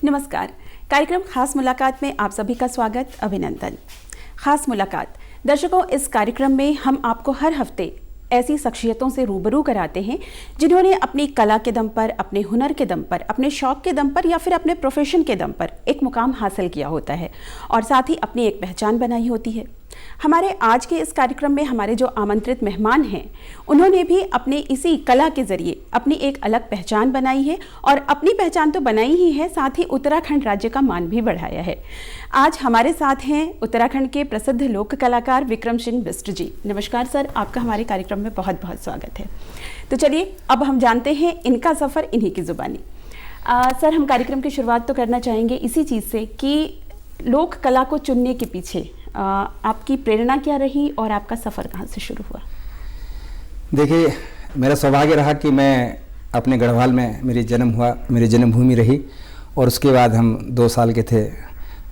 नमस्कार। कार्यक्रम खास मुलाकात में आप सभी का स्वागत, अभिनंदन। खास मुलाकात दर्शकों, इस कार्यक्रम में हम आपको हर हफ्ते ऐसी शख्सियतों से रूबरू कराते हैं जिन्होंने अपनी कला के दम पर, अपने हुनर के दम पर, अपने शौक के दम पर या फिर अपने प्रोफेशन के दम पर एक मुकाम हासिल किया होता है और साथ ही अपनी एक पहचान बनाई होती है। हमारे आज के इस कार्यक्रम में हमारे जो आमंत्रित मेहमान हैं, उन्होंने भी अपने इसी कला के जरिए अपनी एक अलग पहचान बनाई है और अपनी पहचान तो बनाई ही है, साथ ही उत्तराखंड राज्य का मान भी बढ़ाया है। आज हमारे साथ हैं उत्तराखंड के प्रसिद्ध लोक कलाकार विक्रम सिंह बिष्ट जी। नमस्कार सर, आपका हमारे कार्यक्रम में बहुत बहुत स्वागत है। तो चलिए अब हम जानते हैं इनका सफ़र इन्हीं की ज़ुबानी। सर, हम कार्यक्रम की शुरुआत तो करना चाहेंगे इसी चीज़ से कि लोक कला को चुनने के पीछे आपकी प्रेरणा क्या रही और आपका सफ़र कहाँ से शुरू हुआ? देखिए, मेरा सौभाग्य रहा कि मैं अपने गढ़वाल में मेरी जन्मभूमि रही और उसके बाद हम 2 साल के थे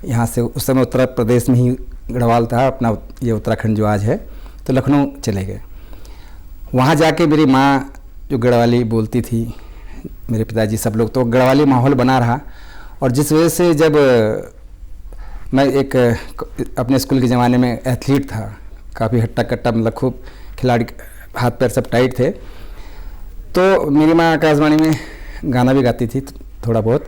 यहाँ से। उस समय उत्तर प्रदेश में ही गढ़वाल था अपना, ये उत्तराखंड जो आज है, तो लखनऊ चले गए। वहाँ जाके मेरी माँ जो गढ़वाली बोलती थी, मेरे पिताजी, सब लोग, तो गढ़वाली माहौल बना रहा। और जिस वजह से जब मैं एक अपने स्कूल के ज़माने में एथलीट था, काफ़ी हट्टा कट्टा, मतलब खूब खिलाड़ी, हाथ पैर सब टाइट थे, तो मेरी माँ आकाशवाणी में गाना भी गाती थी थोड़ा बहुत।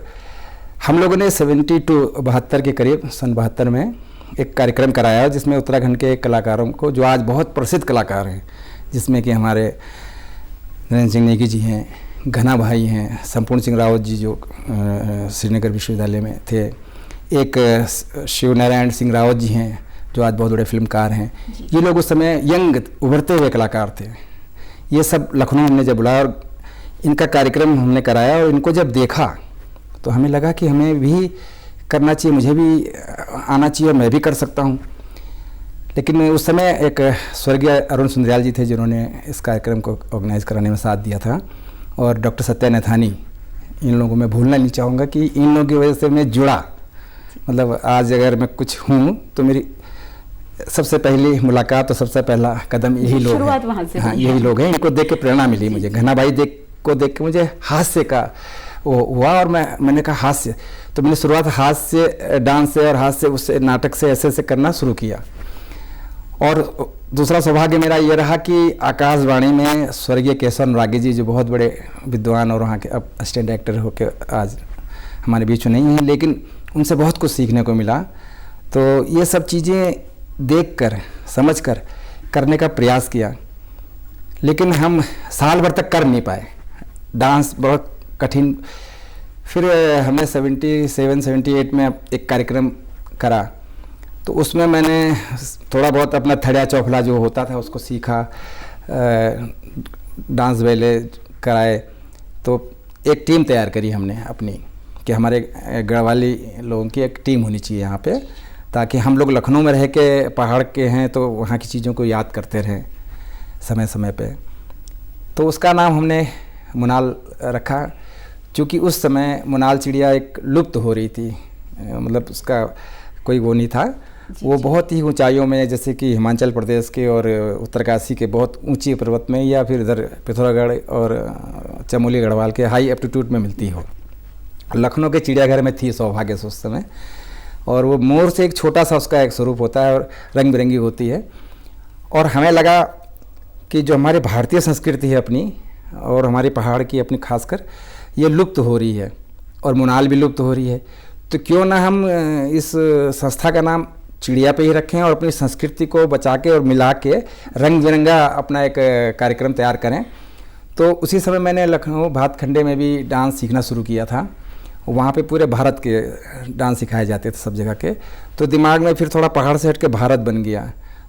हम लोगों ने 72 के करीब, सन 72 में एक कार्यक्रम कराया जिसमें उत्तराखंड के कलाकारों को, जो आज बहुत प्रसिद्ध कलाकार हैं, जिसमें कि हमारे नरेंद्र सिंह नेगी जी हैं, घना भाई हैं, संपूर्ण सिंह रावत जी जो श्रीनगर विश्वविद्यालय में थे, एक शिव नारायण सिंह रावत जी हैं जो आज बहुत बड़े फिल्मकार हैं। ये लोग उस समय यंग उभरते हुए कलाकार थे। ये सब लखनऊ हमने जब बुलाया और इनका कार्यक्रम हमने कराया और इनको जब देखा तो हमें लगा कि हमें भी करना चाहिए, मुझे भी आना चाहिए और मैं भी कर सकता हूँ। लेकिन उस समय एक स्वर्गीय अरुण सुंदरयाल जी थे जिन्होंने इस कार्यक्रम को ऑर्गेनाइज कराने में साथ दिया था, और डॉक्टर सत्या नैथानी, इन लोगों को मैं भूलना नहीं चाहूँगा कि इन लोगों की वजह से मैं जुड़ा। मतलब आज अगर मैं कुछ हूँ तो मेरी सबसे पहली मुलाकात और सबसे पहला कदम यही लोग हैं। हाँ, यही लोग हैं, इनको देख के प्रेरणा मिली मुझे। घना भाई को देख के मुझे हास्य का वो हुआ और मैंने कहा हास्य, तो मैंने शुरुआत हास्य डांस से और हास्य उससे नाटक से ऐसे करना शुरू किया। और दूसरा सौभाग्य मेरा ये रहा कि आकाशवाणी में स्वर्गीय केशव अनुरागी जी, जो बहुत बड़े विद्वान और वहाँ के अब असिस्टेंट डायरेक्टर होकर आज हमारे बीच में नहीं हैं, लेकिन उनसे बहुत कुछ सीखने को मिला। तो ये सब चीज़ें देखकर, समझकर करने का प्रयास किया, लेकिन हम साल भर तक कर नहीं पाए। डांस बहुत कठिन। फिर हमने 77-78 में एक कार्यक्रम करा, तो उसमें मैंने थोड़ा बहुत अपना थड़िया चौफला जो होता था उसको सीखा, डांस बैले कराए। तो एक टीम तैयार करी हमने अपनी कि हमारे गढ़वाली लोगों की एक टीम होनी चाहिए यहाँ पे, ताकि हम लोग लखनऊ में रह के, पहाड़ के हैं तो वहाँ की चीज़ों को याद करते रहें समय समय पे। तो उसका नाम हमने मुनाल रखा, क्योंकि उस समय मुनाल चिड़िया एक लुप्त हो रही थी, मतलब उसका कोई वो नहीं था। वो बहुत ही ऊंचाइयों में, जैसे कि हिमाचल प्रदेश के और उत्तरकाशी के बहुत ऊंची पर्वत में, या फिर इधर पिथौरागढ़ और चमोली गढ़वाल के हाई एप्टीट्यूड में मिलती हो। लखनऊ के चिड़ियाघर में थी सौभाग्य से उस समय, और वो मोर से एक छोटा सा उसका एक स्वरूप होता है और रंग बिरंगी होती है। और हमें लगा कि जो हमारी भारतीय संस्कृति है अपनी, और हमारी पहाड़ की अपनी खासकर, ये लुप्त हो रही है और मुनाल भी लुप्त हो रही है। तो क्यों ना हम इस संस्था का नाम चिड़िया पे ही रखें और अपनी संस्कृति को बचा के और मिला के रंग बिरंगा अपना एक कार्यक्रम तैयार करें। तो उसी समय मैंने लखनऊ भातखंडे में भी डांस सीखना शुरू किया था। वहाँ पे पूरे भारत के डांस सिखाए जाते थे सब जगह के। तो दिमाग में फिर थोड़ा पहाड़ से हट के भारत बन गया।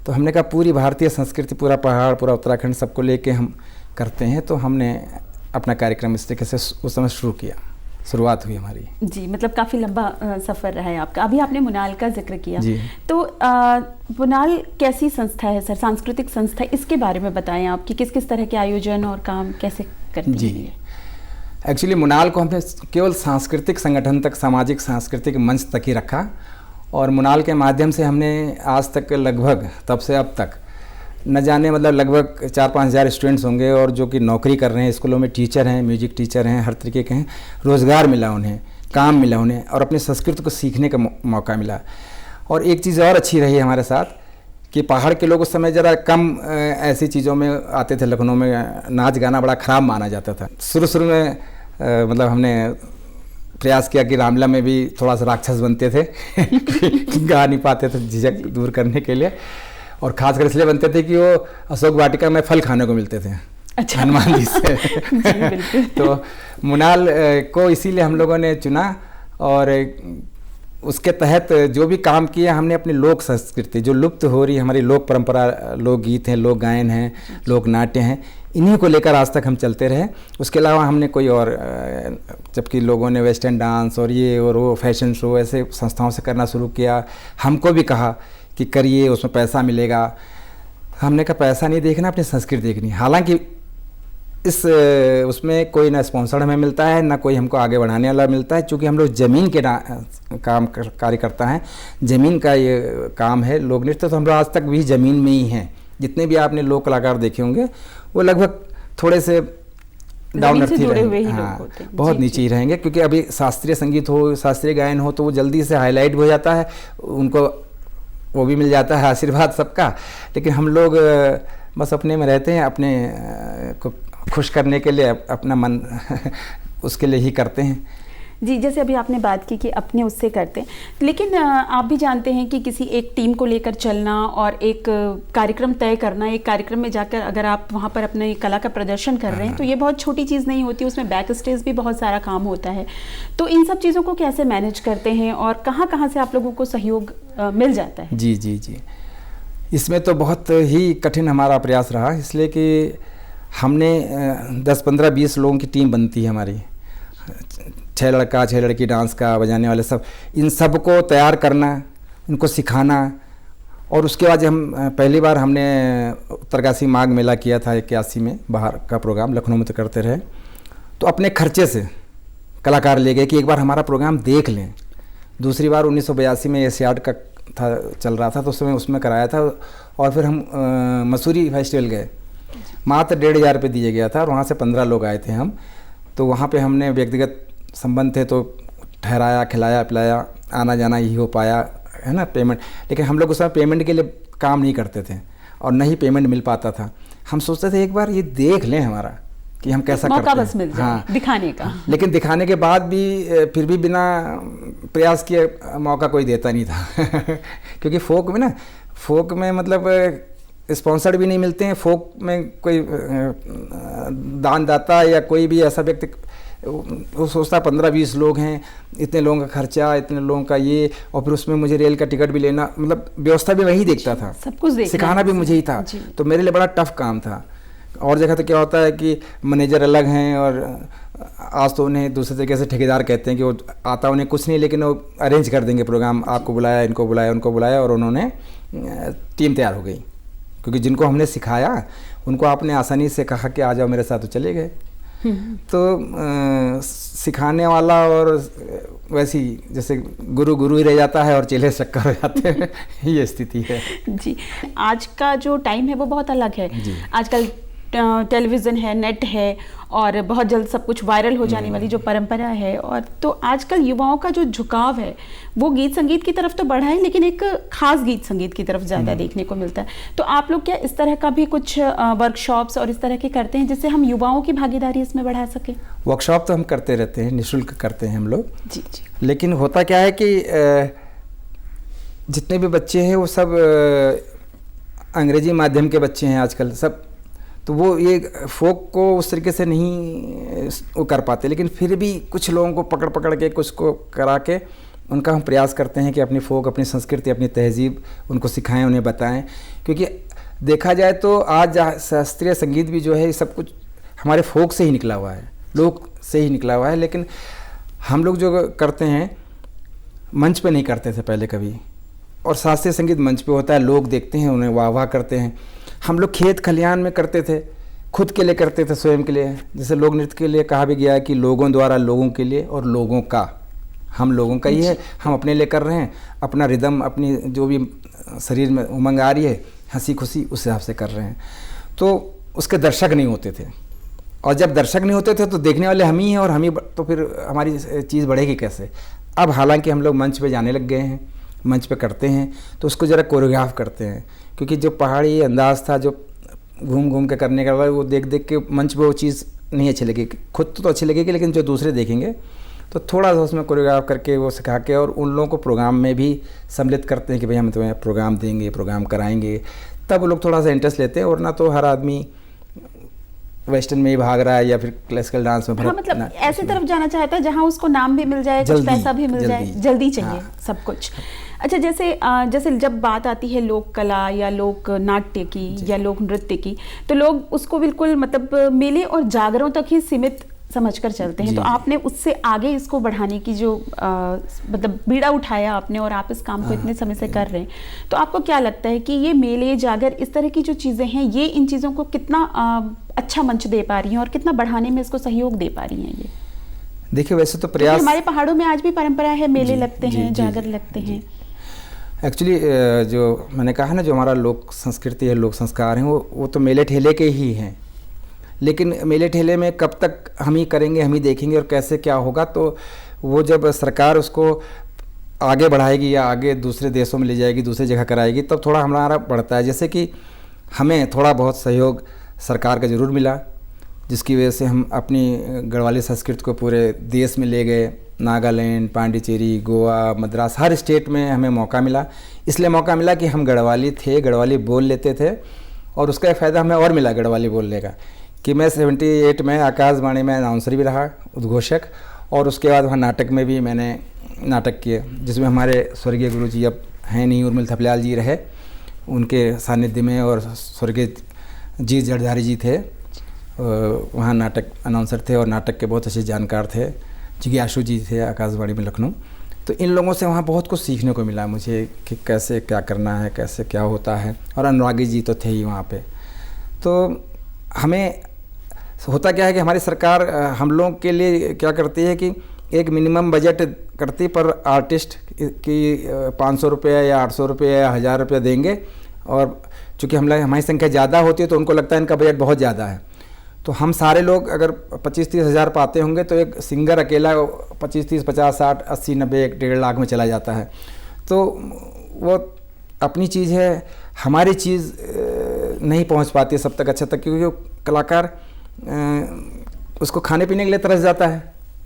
तो हमने कहा पूरी भारतीय संस्कृति, पूरा पहाड़, पूरा उत्तराखंड, सबको लेके हम करते हैं। तो हमने अपना कार्यक्रम इस तरीके से उस समय शुरू किया, शुरुआत हुई हमारी। जी, मतलब काफ़ी लंबा सफ़र रहा है आपका। अभी आपने मुनाल का जिक्र किया, जी। तो मुनाल कैसी संस्था है सर, सांस्कृतिक संस्था, इसके बारे में बताएं आप कि किस किस तरह के आयोजन और काम कैसे करती है? जी, एक्चुअली मुनाल को हमने केवल सांस्कृतिक संगठन तक, सामाजिक सांस्कृतिक मंच तक ही रखा, और मुनाल के माध्यम से हमने आज तक लगभग, तब से अब तक न जाने, मतलब लगभग 4-5 हज़ार स्टूडेंट्स होंगे, और जो कि नौकरी कर रहे हैं, स्कूलों में टीचर हैं, म्यूजिक टीचर हैं, हर तरीके के हैं, रोज़गार मिला उन्हें। काम मिला उन्हें और अपनी संस्कृति को सीखने का मौका मिला। और एक चीज़ और अच्छी रही हमारे साथ कि पहाड़ के लोग उस समय ज़रा कम ऐसी चीज़ों में आते थे। लखनऊ में नाच गाना बड़ा ख़राब माना जाता था। शुरू में मतलब हमने प्रयास किया कि रामलीला में भी थोड़ा सा राक्षस बनते थे गा नहीं पाते थे, झिझक दूर करने के लिए। और ख़ासकर इसलिए बनते थे कि वो अशोक वाटिका में फल खाने को मिलते थे। अच्छा। हनुमान जी से जी, तो मुनाल को इसीलिए हम लोगों ने चुना और उसके तहत जो भी काम किया हमने अपनी लोक संस्कृति जो लुप्त हो रही हमारी लोक परंपरा, लोक गीत हैं, लोक गायन हैं, लोक नाट्य हैं, इन्हीं को लेकर आज तक हम चलते रहे। उसके अलावा हमने कोई और, जबकि लोगों ने वेस्टर्न डांस और ये और वो फैशन शो ऐसे संस्थाओं से करना शुरू किया। हमको भी कहा कि करिए, उसमें पैसा मिलेगा। हमने कहा पैसा नहीं देखना, अपनी संस्कृति देखनी। हालांकि इस उसमें कोई ना स्पॉन्सर हमें मिलता है, ना कोई हमको आगे बढ़ाने वाला मिलता है, क्योंकि हम लोग ज़मीन के कार्य करता है, ज़मीन का ये काम है। लोक नृत्य तो हम लोग आज तक भी ज़मीन में ही हैं। जितने भी आपने लोक कलाकार देखे होंगे वो लगभग थोड़े से डाउन अर्थ ही रहेंगे, हाँ, बहुत नीचे ही रहेंगे। क्योंकि अभी शास्त्रीय संगीत हो, शास्त्रीय गायन हो तो वो जल्दी से हाईलाइट हो जाता है, उनको वो भी मिल जाता है आशीर्वाद सबका। लेकिन हम लोग बस अपने में रहते हैं, अपने को खुश करने के लिए अपना मन उसके लिए ही करते हैं। जी, जैसे अभी आपने बात की कि अपने उससे करते हैं, लेकिन आप भी जानते हैं कि किसी एक टीम को लेकर चलना और एक कार्यक्रम तय करना, एक कार्यक्रम में जाकर अगर आप वहाँ पर अपने कला का प्रदर्शन कर रहे हैं तो ये बहुत छोटी चीज़ नहीं होती, उसमें बैक स्टेज भी बहुत सारा काम होता है। तो इन सब चीज़ों को कैसे मैनेज करते हैं और कहाँ से आप लोगों को सहयोग मिल जाता है? जी जी जी, इसमें तो बहुत ही कठिन हमारा प्रयास रहा, इसलिए कि हमने 10, 15, 20 लोगों की टीम बनती है हमारी, 6 लड़का 6 लड़की, डांस का, बजाने वाले सब, इन सब को तैयार करना, उनको सिखाना। और उसके बाद जब हम पहली बार हमने उत्तरकाशी माघ मेला किया था 81 में, बाहर का प्रोग्राम लखनऊ में तो करते रहे, तो अपने खर्चे से कलाकार ले गए कि एक बार हमारा प्रोग्राम देख लें। दूसरी बार 1982 में एशियाड का था, चल रहा था, तो उसमें कराया था। और फिर हम मसूरी फेस्टिवल गए, मात्र 1,500 रुपये दिए गया था और वहाँ से 15 लोग आए थे हम। तो वहाँ पे हमने व्यक्तिगत संबंध थे तो ठहराया, खिलाया, पिलाया, आना जाना ही हो पाया, है ना, पेमेंट। लेकिन हम लोग उस समय पेमेंट के लिए काम नहीं करते थे और न ही पेमेंट मिल पाता था। हम सोचते थे एक बार ये देख लें हमारा कि हम कैसा करते हैं, मौका बस मिल जाए, हाँ, दिखाने का। लेकिन दिखाने के बाद भी फिर भी बिना प्रयास किए मौका कोई देता नहीं था क्योंकि फोक में मतलब स्पॉन्सर्ड भी नहीं मिलते हैं। फोक में कोई दानदाता या कोई भी ऐसा व्यक्ति वो सोचता 15-20 लोग हैं, इतने लोगों का खर्चा, इतने लोगों का ये, और फिर उसमें मुझे रेल का टिकट भी लेना, मतलब व्यवस्था भी वही देखता था, सब कुछ देखना, सिखाना भी मुझे ही था। तो मेरे लिए बड़ा टफ काम था। और जगह तो क्या होता है कि मैनेजर अलग हैं और आज तो उन्हें दूसरे तरीके से ठेकेदार कहते हैं कि वो आता उन्हें कुछ नहीं, लेकिन वो अरेंज कर देंगे प्रोग्राम, आपको बुलाया, इनको बुलाया, उनको बुलाया, और उन्होंने टीम तैयार हो गई। क्योंकि जिनको हमने सिखाया उनको आपने आसानी से कहा कि आ जाओ मेरे साथ, तो चले गए। तो सिखाने वाला और वैसी जैसे गुरु ही रह जाता है और चेले शक्कर हो जाते हैं ये स्थिति है। जी, आज का जो टाइम है वो बहुत अलग है। आजकल टेलीविज़न है, नेट है और बहुत जल्द सब कुछ वायरल हो जाने वाली जो परंपरा है, और तो आजकल युवाओं का जो झुकाव है वो गीत संगीत की तरफ तो बढ़ा है, लेकिन एक खास गीत संगीत की तरफ ज़्यादा देखने को मिलता है। तो आप लोग क्या इस तरह का भी कुछ वर्कशॉप्स और इस तरह के करते हैं जिससे हम युवाओं की भागीदारी इसमें बढ़ा सकें? वर्कशॉप तो हम करते रहते हैं, निःशुल्क करते हैं हम लोग। जी जी। लेकिन होता क्या है कि जितने भी बच्चे हैं वो सब अंग्रेजी माध्यम के बच्चे हैं आजकल सब, तो वो ये फोक को उस तरीके से नहीं वो कर पाते। लेकिन फिर भी कुछ लोगों को पकड़ के कुछ को करा के उनका हम प्रयास करते हैं कि अपनी फोक, अपनी संस्कृति, अपनी तहजीब उनको सिखाएं, उन्हें बताएं। क्योंकि देखा जाए तो आज शास्त्रीय संगीत भी जो है सब कुछ हमारे फोक से ही निकला हुआ है, लोक से ही निकला हुआ है। लेकिन हम लोग जो करते हैं मंच पे नहीं करते थे पहले कभी, और शास्त्रीय संगीत मंच पे होता है, लोग देखते हैं, उन्हें वाह वाह करते हैं। हम लोग खेत खलिहान में करते थे, खुद के लिए करते थे, स्वयं के लिए। जैसे लोक नृत्य के लिए कहा भी गया है कि लोगों द्वारा लोगों के लिए, और लोगों का, हम लोगों का ही है, हम अपने लिए कर रहे हैं। अपना रिदम, अपनी जो भी शरीर में उमंग आ रही है, हंसी खुशी, उस हिसाब से कर रहे हैं। तो उसके दर्शक नहीं होते थे, और जब दर्शक नहीं होते थे तो देखने वाले हम ही हैं, और हम ही तो फिर हमारी चीज़ बढ़ेगी कैसे। अब हालांकि हम लोग मंच पे जाने लग गए हैं, मंच पे करते हैं तो उसको ज़रा कोरियोग्राफ करते हैं, क्योंकि जो पहाड़ी अंदाज़ था, जो घूम घूम के करने का, वो देख देख के मंच पे वो चीज़ नहीं अच्छी लगेगी। खुद तो अच्छी लगेगी, लेकिन जो दूसरे देखेंगे तो थोड़ा सा उसमें कोरियोग्राफ करके वो सिखा के, और उन लोगों को प्रोग्राम में भी सम्मिलित करते हैं कि भाई हम तुम्हें प्रोग्राम देंगे, प्रोग्राम कराएंगे, तब वो लोग थोड़ा सा इंटरेस्ट लेते हैं। वरना तो हर आदमी वेस्टर्न में ही भाग रहा है या फिर क्लासिकल डांस में। हाँ, मतलब ऐसी तरफ जाना चाहता है जहाँ उसको नाम भी मिल जाए, कुछ पैसा भी मिल जाए, जल्दी चाहिए सब कुछ। अच्छा, जैसे जब बात आती है लोक कला या लोक नाट्य की या लोक नृत्य की, तो लोग उसको बिल्कुल मतलब मेले और जागरों तक ही सीमित समझकर चलते हैं। तो आपने उससे आगे इसको बढ़ाने की जो मतलब बीड़ा उठाया आपने, और आप इस काम को इतने समय से कर रहे हैं, तो आपको क्या लगता है कि ये मेले जागर इस तरह की जो चीज़ें हैं, ये इन चीज़ों को कितना अच्छा मंच दे पा रही हैं और कितना बढ़ाने में इसको सहयोग दे पा रही हैं? ये देखिए, वैसे तो प्रयास हमारे पहाड़ों में आज भी परंपरा है, मेले लगते हैं, जागर लगते हैं। एक्चुअली जो मैंने कहा ना, जो हमारा लोक संस्कृति है, लोक संस्कार हैं, वो तो मेले ठेले के ही हैं। लेकिन मेले ठेले में कब तक हम ही करेंगे, हम ही देखेंगे और कैसे क्या होगा, तो वो जब सरकार उसको आगे बढ़ाएगी या आगे दूसरे देशों में ले जाएगी, दूसरी जगह कराएगी, तब थोड़ा हमारा बढ़ता है। जैसे कि हमें थोड़ा बहुत सहयोग सरकार का ज़रूर मिला, जिसकी वजह से हम अपनी गढ़वाली संस्कृति को पूरे देश में ले गए। नागालैंड, पांडिचेरी, गोवा, मद्रास, हर स्टेट में हमें मौका मिला। इसलिए मौका मिला कि हम गढ़वाली थे, गढ़वाली बोल लेते थे, और उसका एक फ़ायदा हमें और मिला गढ़वाली बोलने का, कि मैं 78 में आकाशवाणी में अनाउंसर भी रहा, उद्घोषक, और उसके बाद वहाँ नाटक में भी मैंने नाटक किए, जिसमें हमारे स्वर्गीय गुरु जी अब हैं नहीं, उर्मिल थपलियाल जी रहे, उनके सानिध्य में, और स्वर्गीय जी जड़धारी जी थे, वहाँ नाटक अनाउंसर थे और नाटक के बहुत अच्छे जानकार थे। जिज्ञासु जी थे आकाशवाणी में लखनऊ। तो इन लोगों से वहाँ बहुत कुछ सीखने को मिला मुझे, कि कैसे क्या करना है, कैसे क्या होता है। और अनुरागी जी तो थे ही वहाँ पे। तो हमें होता क्या है कि हमारी सरकार हम लोगों के लिए क्या करती है कि एक मिनिमम बजट करती, पर आर्टिस्ट की 500 रुपये या 800 रुपये या 1000 रुपये देंगे, और चूँकि हमारी संख्या ज़्यादा होती है तो उनको लगता है इनका बजट बहुत ज़्यादा है। तो हम सारे लोग अगर 25-30 हज़ार पाते होंगे, तो एक सिंगर अकेला 25-30, 50, 60, 80, 90, 1-1.5 लाख में चला जाता है। तो वो अपनी चीज़ है, हमारी चीज़ नहीं पहुंच पाती है सब तक अच्छा तक, क्योंकि कलाकार उसको खाने पीने के लिए तरस जाता है।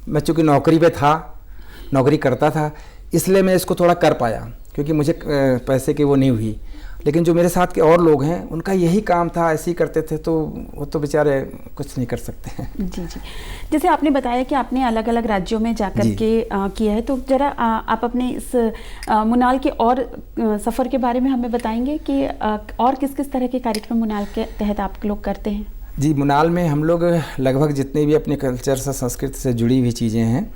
मैं चूँकि नौकरी पे था, नौकरी करता था, इसलिए मैं इसको थोड़ा कर पाया, क्योंकि मुझे पैसे की वो नहीं हुई। लेकिन जो मेरे साथ के और लोग हैं, उनका यही काम था, ऐसे ही करते थे, तो वो तो बेचारे कुछ नहीं कर सकते हैं। जी जी, जैसे आपने बताया कि आपने अलग अलग राज्यों में जाकर के किया है, तो ज़रा आप अपने इस मुनाल के और सफ़र के बारे में हमें बताएंगे कि और किस किस तरह के कार्यक्रम मुनाल के तहत आप लोग करते हैं? जी, मुनाल में हम लोग लगभग जितनी भी अपने कल्चर से, संस्कृति से जुड़ी हुई चीज़ें हैं,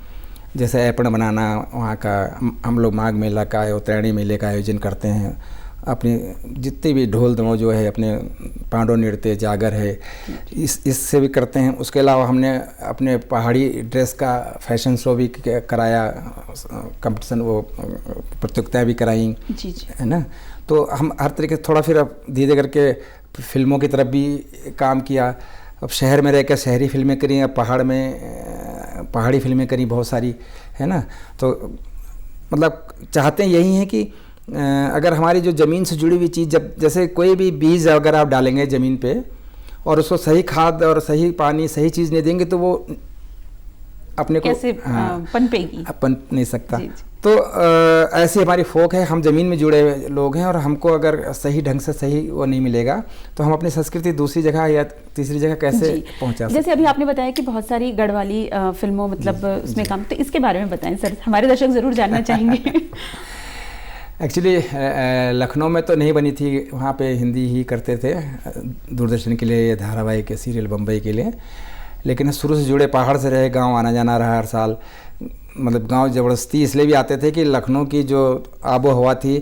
जैसे ऐपण बनाना, वहाँ का हम लोग माघ मेला का, उत्तरायणी मेले का आयोजन करते हैं। अपने जितने भी ढोल दमो जो है, अपने पांडव नृत्य, जागर है, इससे भी करते हैं। उसके अलावा हमने अपने पहाड़ी ड्रेस का फैशन शो भी कराया, कंपटीशन, वो प्रतियोगिताएं भी कराई, जी जी, है ना। तो हम हर तरीके से थोड़ा फिर अब धीरे करके फिल्मों की तरफ भी काम किया। अब शहर में रहकर शहरी फिल्में करी, अब पहाड़ में पहाड़ी फिल्में करी बहुत सारी, है ना। तो मतलब चाहते हैं यही है कि अगर हमारी जो ज़मीन से जुड़ी हुई चीज़, जब जैसे कोई भी बीज अगर आप डालेंगे ज़मीन पे और उसको सही खाद और सही पानी, सही चीज़ नहीं देंगे, तो वो अपने को कैसे पनपेगी, पन नहीं सकता। जी, जी। तो ऐसी हमारी फोक है, हम ज़मीन में जुड़े हुए लोग हैं, और हमको अगर सही ढंग से सही वो नहीं मिलेगा, तो हम अपनी संस्कृति दूसरी जगह या तीसरी जगह कैसे पहुंचा सकते। जैसे अभी आपने बताया कि बहुत सारी गढ़वाली फिल्मों मतलब उसमें काम, तो इसके बारे में बताएं सर, हमारे दर्शक ज़रूर जानना चाहेंगे। एक्चुअली लखनऊ में तो नहीं बनी थी, वहाँ पे हिंदी ही करते थे दूरदर्शन के लिए, धारावाहिक के सीरियल, बम्बई के लिए। लेकिन शुरू से जुड़े, पहाड़ से रहे, गांव आना जाना रहा हर साल। मतलब गांव ज़बरदस्ती इसलिए भी आते थे कि लखनऊ की जो आबो हवा थी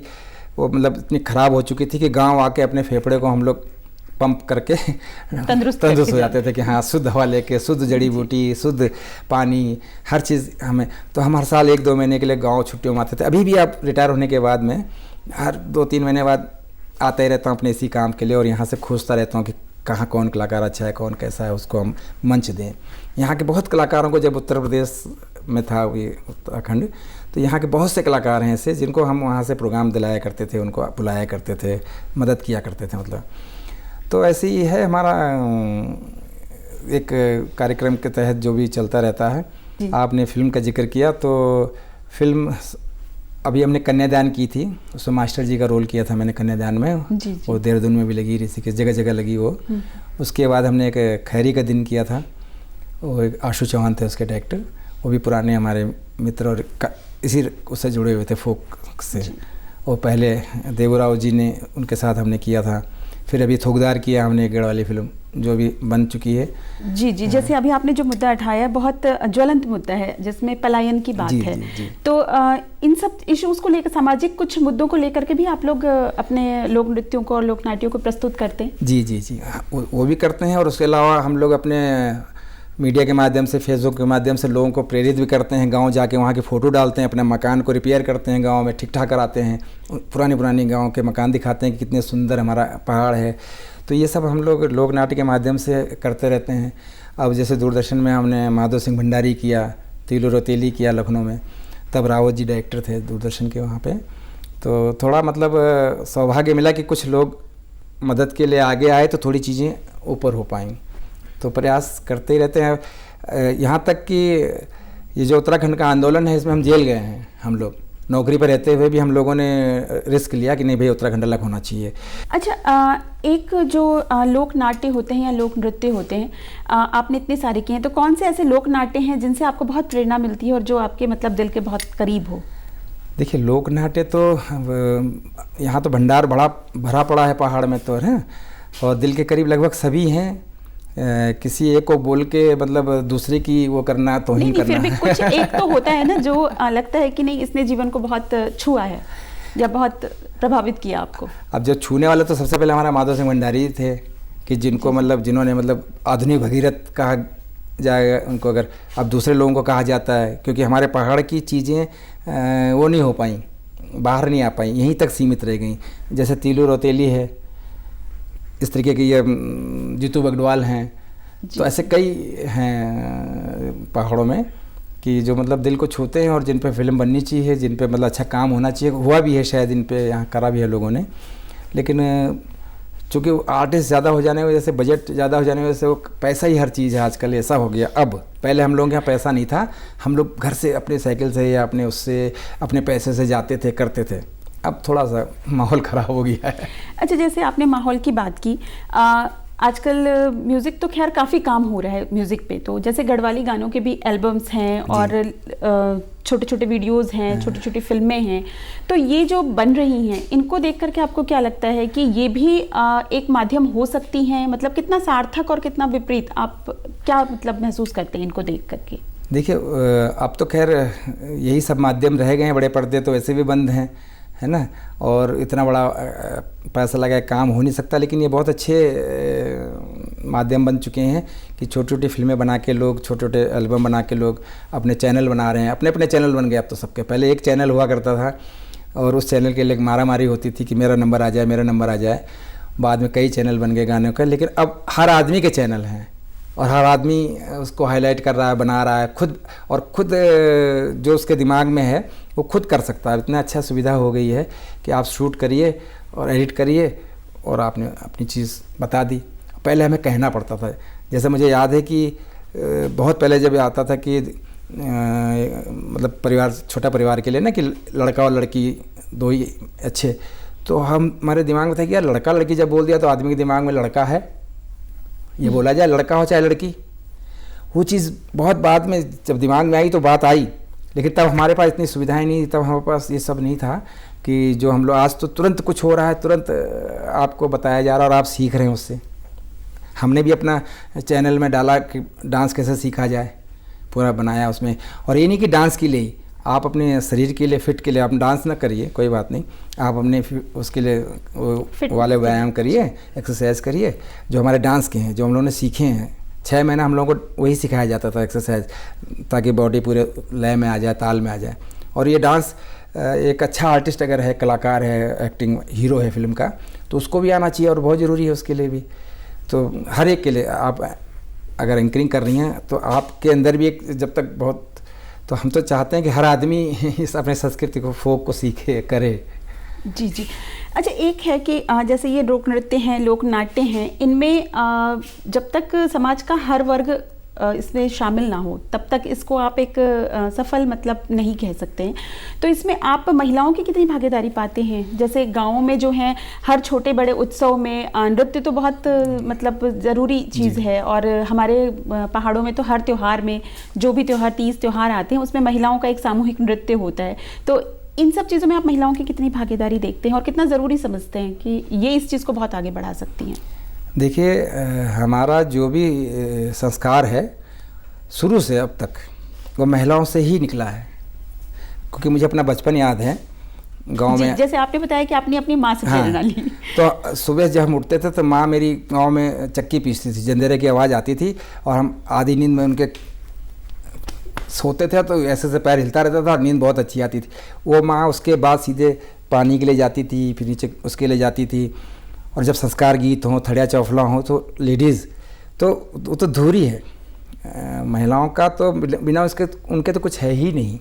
वो मतलब इतनी ख़राब हो चुकी थी कि गांव आके अपने फेफड़े को हम लोग पंप करके तंदुरुस्त हो जाते थे कि हाँ, शुद्ध हवा लेके, शुद्ध जड़ी बूटी, शुद्ध पानी, हर चीज़ हमें। तो हम हर साल 1-2 महीने के लिए गांव छुट्टियों में आते थे। अभी भी आप रिटायर होने के बाद में हर 2-3 महीने बाद आता ही रहता हूँ अपने इसी काम के लिए, और यहाँ से खोजता रहता हूँ कि कहाँ कौन कलाकार अच्छा है, कौन कैसा है, उसको हम मंच दें। यहाँ के बहुत कलाकारों को, जब उत्तर प्रदेश में था ये उत्तराखंड, तो यहाँ के बहुत से कलाकार हैं ऐसे जिनको हम वहाँ से प्रोग्राम दिलाया करते थे, उनको बुलाया करते थे, मदद किया करते थे मतलब। तो ऐसे ही है हमारा एक कार्यक्रम के तहत जो भी चलता रहता है। आपने फिल्म का जिक्र किया, तो फिल्म अभी हमने कन्यादान की थी, उसमें मास्टर जी का रोल किया था मैंने कन्यादान में। वो देहरादून में भी लगी, ऋषिकेश, जगह जगह लगी वो। उसके बाद हमने एक खैरी का दिन किया था, वो एक आशु चौहान थे उसके डायरेक्टर, वो भी पुराने हमारे मित्र और इसी उससे जुड़े हुए थे, फोक से। वो पहले देवराव जी ने, उनके साथ हमने किया था। फिर अभी थोकदार किया हमने, एक गढ़ वाली फिल्म जो भी बन चुकी है। जी जी, जैसे अभी आपने जो मुद्दा उठाया बहुत ज्वलंत मुद्दा है, जिसमें पलायन की बात है। जी। तो इन सब इश्यूज को लेकर, सामाजिक कुछ मुद्दों को लेकर के भी आप लोग अपने लोक नृत्यों को और लोक नाट्यों को प्रस्तुत करते हैं? जी जी जी, वो भी करते हैं। और उसके अलावा हम लोग अपने मीडिया के माध्यम से, फेसबुक के माध्यम से लोगों को प्रेरित भी करते हैं। गांव जाके वहाँ की फ़ोटो डालते हैं, अपने मकान को रिपेयर करते हैं, गांव में ठीक ठाक कराते हैं, पुरानी गांव के मकान दिखाते हैं कि कितने सुंदर हमारा पहाड़ है। तो ये सब हम लोग लोक नाट्य के माध्यम से करते रहते हैं। अब जैसे दूरदर्शन में हमने माधव सिंह भंडारी किया, तीलू रोतेली किया लखनऊ में, तब रावत जी डायरेक्टर थे दूरदर्शन के वहाँ पर। तो थोड़ा मतलब सौभाग्य मिला कि कुछ लोग मदद के लिए आगे आए, तो थोड़ी चीज़ें ऊपर हो पाएँ। तो प्रयास करते ही रहते हैं, यहाँ तक कि ये जो उत्तराखंड का आंदोलन है, इसमें हम जेल गए हैं। हम लोग नौकरी पर रहते हुए भी हम लोगों ने रिस्क लिया कि नहीं भाई, उत्तराखंड अलग होना चाहिए। अच्छा, एक जो लोक नाट्य होते हैं या लोक नृत्य होते हैं, आपने इतने सारे किए हैं, तो कौन से ऐसे लोक नाट्य हैं जिनसे आपको बहुत प्रेरणा मिलती है और जो आपके मतलब दिल के बहुत करीब हो? देखिए, लोक नाट्य तो यहाँ तो भंडार बड़ा भरा पड़ा है पहाड़ में तो है, और दिल के करीब लगभग सभी हैं। किसी एक को बोल के मतलब दूसरे की वो करना तो नहीं करना। फिर भी कुछ एक तो होता है ना जो लगता है कि नहीं, इसने जीवन को बहुत छुआ है या बहुत प्रभावित किया आपको। अब जो छूने वाले तो सबसे पहले हमारा माधव सिंह भंडारी थे, कि जिनको मतलब जिन्होंने मतलब आधुनिक भगीरथ कहा जाएगा उनको, अगर अब दूसरे लोगों को कहा जाता है, क्योंकि हमारे पहाड़ की चीज़ें वो नहीं हो पाई, बाहर नहीं आ पाई, यहीं तक सीमित रह गई। जैसे तीलू रोतेली है, इस तरीके की ये जीतू बगडवाल हैं, तो ऐसे कई हैं पहाड़ों में कि जो मतलब दिल को छूते हैं और जिन पे फिल्म बननी चाहिए, जिन पे मतलब अच्छा काम होना चाहिए, हुआ भी है शायद, इन पे यहाँ करा भी है लोगों ने। लेकिन चूँकि आर्टिस्ट ज़्यादा हो जाने की वजह से, बजट ज़्यादा हो जाने की वजह से, वो पैसा ही हर चीज़ है आजकल, ऐसा हो गया। अब पहले हम लोग के यहाँ पैसा नहीं था, हम लोग घर से अपने साइकिल से या अपने उससे अपने पैसे से जाते थे, करते थे। अब थोड़ा सा माहौल ख़राब हो गया है। अच्छा, जैसे आपने माहौल की बात की, आजकल म्यूज़िक तो खैर काफ़ी काम हो रहा है म्यूज़िक पे, तो जैसे गढ़वाली गानों के भी एल्बम्स हैं और छोटे छोटे वीडियोस हैं, छोटी छोटी फिल्में हैं, तो ये जो बन रही हैं, इनको देख करके आपको क्या लगता है कि ये भी एक माध्यम हो सकती हैं? मतलब कितना सार्थक और कितना विपरीत, आप क्या मतलब महसूस करते हैं इनको देख करके? देखिए, अब तो खैर यही सब माध्यम रह गए हैं, बड़े पर्दे तो वैसे भी बंद हैं, है ना, और इतना बड़ा पैसा लगा काम हो नहीं सकता। लेकिन ये बहुत अच्छे माध्यम बन चुके हैं कि छोटी छोटी फिल्में बना के लोग, छोटे छोटे एल्बम बना के लोग अपने चैनल बना रहे हैं। अपने अपने चैनल बन गए अब तो सबके। पहले एक चैनल हुआ करता था और उस चैनल के लिए मारा मारी होती थी कि मेरा नंबर आ जाए, मेरा नंबर आ जाए। बाद में कई चैनल बन गए गानों के, लेकिन अब हर आदमी के चैनल हैं और हर आदमी उसको हाईलाइट कर रहा है, बना रहा है खुद, और खुद जो उसके दिमाग में है वो खुद कर सकता है। इतना अच्छा सुविधा हो गई है कि आप शूट करिए और एडिट करिए और आपने अपनी चीज़ बता दी। पहले हमें कहना पड़ता था। जैसे मुझे याद है कि बहुत पहले जब आता था कि मतलब परिवार, छोटा परिवार के लिए ना, कि लड़का और लड़की दो ही अच्छे, तो हमारे दिमाग में था कि यार लड़का लड़की जब बोल दिया तो आदमी के दिमाग में लड़का है, ये बोला जाए, लड़का हो चाहे लड़की। वो चीज़ बहुत बाद में जब दिमाग में आई तो बात आई, लेकिन तब हमारे पास इतनी सुविधाएं नहीं थी, तब हमारे पास ये सब नहीं था कि जो हम लोग आज तो तुरंत कुछ हो रहा है, तुरंत आपको बताया जा रहा है और आप सीख रहे हैं उससे। हमने भी अपना चैनल में डाला कि डांस कैसे सीखा जाए, पूरा बनाया उसमें। और ये नहीं कि डांस के लिए ही, आप अपने शरीर के लिए, फिट के लिए आप डांस ना करिए, कोई बात नहीं, आप अपने उसके लिए वाले व्यायाम करिए, एक्सरसाइज करिए जो हमारे डांस के हैं, जो हम लोगों ने सीखे हैं। 6 महीना हम लोगों को वही सिखाया जाता था एक्सरसाइज, ताकि बॉडी पूरे लय में आ जाए, ताल में आ जाए। और ये डांस एक अच्छा आर्टिस्ट अगर है, कलाकार है, एक्टिंग हीरो है फिल्म का, तो उसको भी आना चाहिए और बहुत ज़रूरी है उसके लिए भी। तो हर एक के लिए आप अगर एंकरिंग कर रही हैं तो आपके अंदर भी एक जब तक बहुत, तो हम तो चाहते हैं कि हर आदमी इस अपने संस्कृति को, फोक को सीखे, करे। जी जी। अच्छा, एक है कि जैसे ये लोक नृत्य हैं, लोक नाट्य हैं, इनमें जब तक समाज का हर वर्ग इसमें शामिल ना हो तब तक इसको आप एक सफल मतलब नहीं कह सकते हैं। तो इसमें आप महिलाओं की कितनी भागीदारी पाते हैं? जैसे गाँवों में जो हैं, हर छोटे बड़े उत्सव में नृत्य तो बहुत मतलब ज़रूरी चीज़ है, और हमारे पहाड़ों में तो हर त्यौहार में, जो भी त्यौहार 30 त्यौहार आते हैं, उसमें महिलाओं का एक सामूहिक नृत्य होता है। तो इन सब चीज़ों में आप महिलाओं की कितनी भागीदारी देखते हैं और कितना ज़रूरी समझते हैं कि ये इस चीज़ को बहुत आगे बढ़ा सकती हैं? देखिए, हमारा जो भी संस्कार है शुरू से अब तक वो महिलाओं से ही निकला है, क्योंकि मुझे अपना बचपन याद है गांव में। जैसे आपने बताया कि आपने अपनी माँ से प्रेरणा ली। तो सुबह जब हम उठते थे तो माँ मेरी गांव में चक्की पीसती थी, जंदेरे की आवाज़ आती थी, और हम आधी नींद में उनके सोते थे तो ऐसे से पैर हिलता रहता था और नींद बहुत अच्छी आती थी। वो माँ उसके बाद सीधे पानी के लिए जाती थी, फिर नीचे उसके लिए जाती थी, और जब संस्कार गीत हों, थड़िया चौफला हो, तो लेडीज़ तो वो तो धूरी है महिलाओं का, तो बिना उसके उनके तो कुछ है ही नहीं।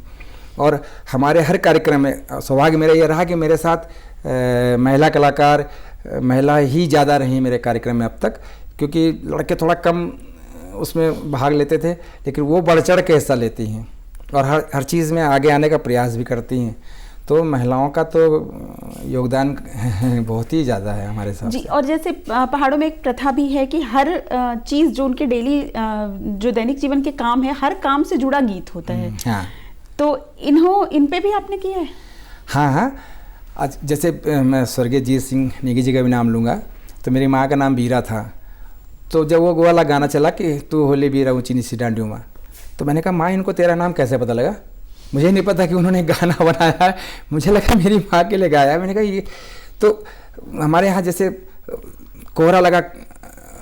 और हमारे हर कार्यक्रम में सौभाग्य मेरा ये रहा कि मेरे साथ महिला कलाकार, महिला ही ज़्यादा रही मेरे कार्यक्रम में अब तक, क्योंकि लड़के थोड़ा कम उसमें भाग लेते थे, लेकिन वो बढ़ चढ़ के हिस्सा लेती हैं और हर चीज़ में आगे आने का प्रयास भी करती हैं। तो महिलाओं का तो योगदान बहुत ही ज़्यादा है हमारे साथ जी। और जैसे पहाड़ों में एक प्रथा भी है कि हर चीज़ जो उनके डेली जो दैनिक जीवन के काम है, हर काम से जुड़ा गीत होता है। हाँ। तो इन पे भी आपने किया है? हाँ हाँ। आज जैसे मैं स्वर्गीय जीत सिंह नेगी जी का भी नाम लूँगा, तो मेरी माँ का नाम बीरा था। तो जब वो वाला गाना चला कि तू होले बीरा ऊँची नीची डांडियों में, तो मैंने कहा माँ, इनको तेरा नाम कैसे पता लगा? मुझे नहीं पता कि उन्होंने गाना बनाया है, मुझे लगा मेरी माँ के लिए गाया है। मैंने कहा ये तो हमारे यहाँ जैसे कोहरा लगा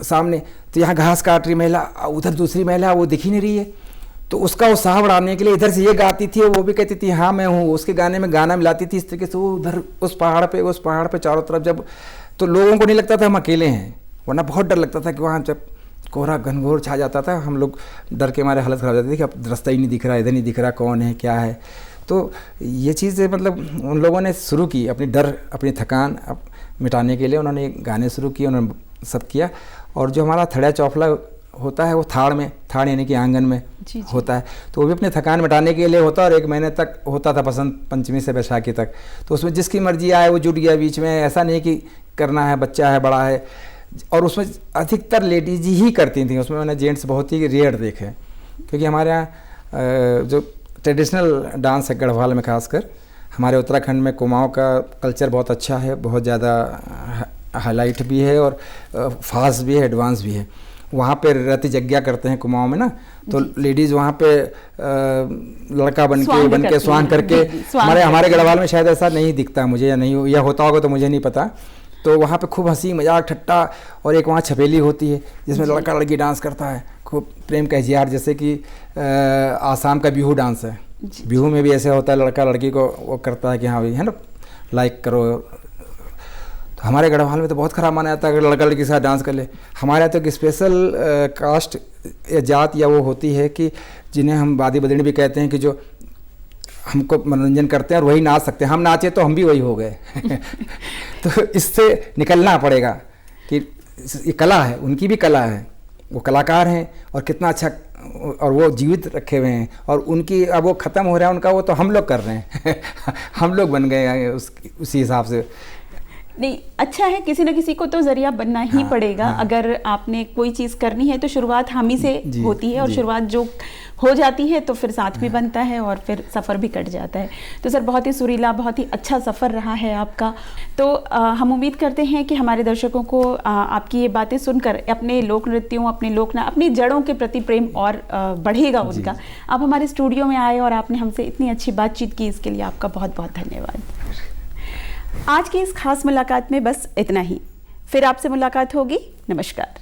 सामने, तो यहाँ घास काट रही महिला, उधर दूसरी महिला वो दिख ही नहीं रही है, तो उसका उत्साह बढ़ाने के लिए इधर से ये गाती थी, वो भी कहती थी हाँ मैं हूँ, उसके गाने में गाना मिलाती थी इस तरीके से। वो उधर उस पहाड़ पे चारों तरफ जब, तो लोगों को नहीं लगता था हम अकेले हैं, वरना बहुत डर लगता था कि वहाँ जब कोहरा घनघोर छा जाता था, हम लोग डर के हमारे हालत ख़राब हो जाती थी कि अब रास्ता ही नहीं दिख रहा, इधर नहीं दिख रहा, कौन है क्या है। तो ये चीज़ मतलब उन लोगों ने शुरू की, अपनी डर, अपनी थकान मिटाने के लिए उन्होंने गाने शुरू किए, उन्होंने सब किया। और जो हमारा थड़िया चौफला होता है वो थाड़ यानी कि आंगन में जी। होता है, तो वो भी अपनी थकान मिटाने के लिए होता है, और 1 महीने तक होता था, बसंत पंचमी से बैसाखी तक। तो उसमें जिसकी मर्जी आए वो जुट गया बीच में, ऐसा नहीं कि करना है, बच्चा है, बड़ा है। और उसमें अधिकतर लेडीज ही करती थी, उसमें मैंने जेंट्स बहुत ही रेयर देखे, क्योंकि हमारे यहाँ जो ट्रेडिशनल डांस है गढ़वाल में, खासकर हमारे उत्तराखंड में कुमाऊँ का कल्चर बहुत अच्छा है, बहुत ज़्यादा हाईलाइट भी है और फास्ट भी है, एडवांस भी है। वहाँ पे रति यज्ञ करते हैं कुमाऊँ में ना, तो लेडीज़ वहाँ पे लड़का बन के स्वांग करके, हमारे गढ़वाल में शायद ऐसा नहीं दिखता मुझे, या होता होगा तो मुझे नहीं पता। तो वहाँ पे खूब हंसी मजाक ठट्टा, और एक वहाँ छपेली होती है जिसमें लड़का लड़की डांस करता है, खूब प्रेम का इजहार, जैसे कि आसाम का बिहू डांस है, बिहू में भी ऐसे होता है, लड़का लड़की को वो करता है कि हाँ भाई है ना, लाइक करो। तो हमारे गढ़वाल में तो बहुत ख़राब माना जाता है अगर लड़का लड़की के साथ डांस कर ले। हमारे यहाँ तो एक स्पेशल कास्ट या जात या वो होती है कि जिन्हें हम वादी बदनी भी कहते हैं, कि जो हमको मनोरंजन करते हैं और वही नाच सकते हैं, हम नाचे तो हम भी वही हो गए। तो इससे निकलना पड़ेगा कि ये कला है, उनकी भी कला है, वो कलाकार हैं और कितना अच्छा, और वो जीवित रखे हुए हैं, और उनकी अब वो ख़त्म हो रहा है उनका, वो तो हम लोग कर रहे हैं। हम लोग बन गए हैं उसी हिसाब से। नहीं, अच्छा है, किसी न किसी को तो जरिया बनना ही पड़ेगा। अगर आपने कोई चीज़ करनी है तो शुरुआत हम ही से होती है, और शुरुआत जो हो जाती है तो फिर साथ भी बनता है और फिर सफ़र भी कट जाता है। तो सर, बहुत ही सुरीला, बहुत ही अच्छा सफ़र रहा है आपका। तो हम उम्मीद करते हैं कि हमारे दर्शकों को आपकी ये बातें सुनकर अपने लोक नृत्यों, अपनी जड़ों के प्रति प्रेम और बढ़ेगा उनका। आप हमारे स्टूडियो में आए और आपने हमसे इतनी अच्छी बातचीत की, इसके लिए आपका बहुत बहुत धन्यवाद। आज की इस खास मुलाकात में बस इतना ही, फिर आपसे मुलाकात होगी। नमस्कार।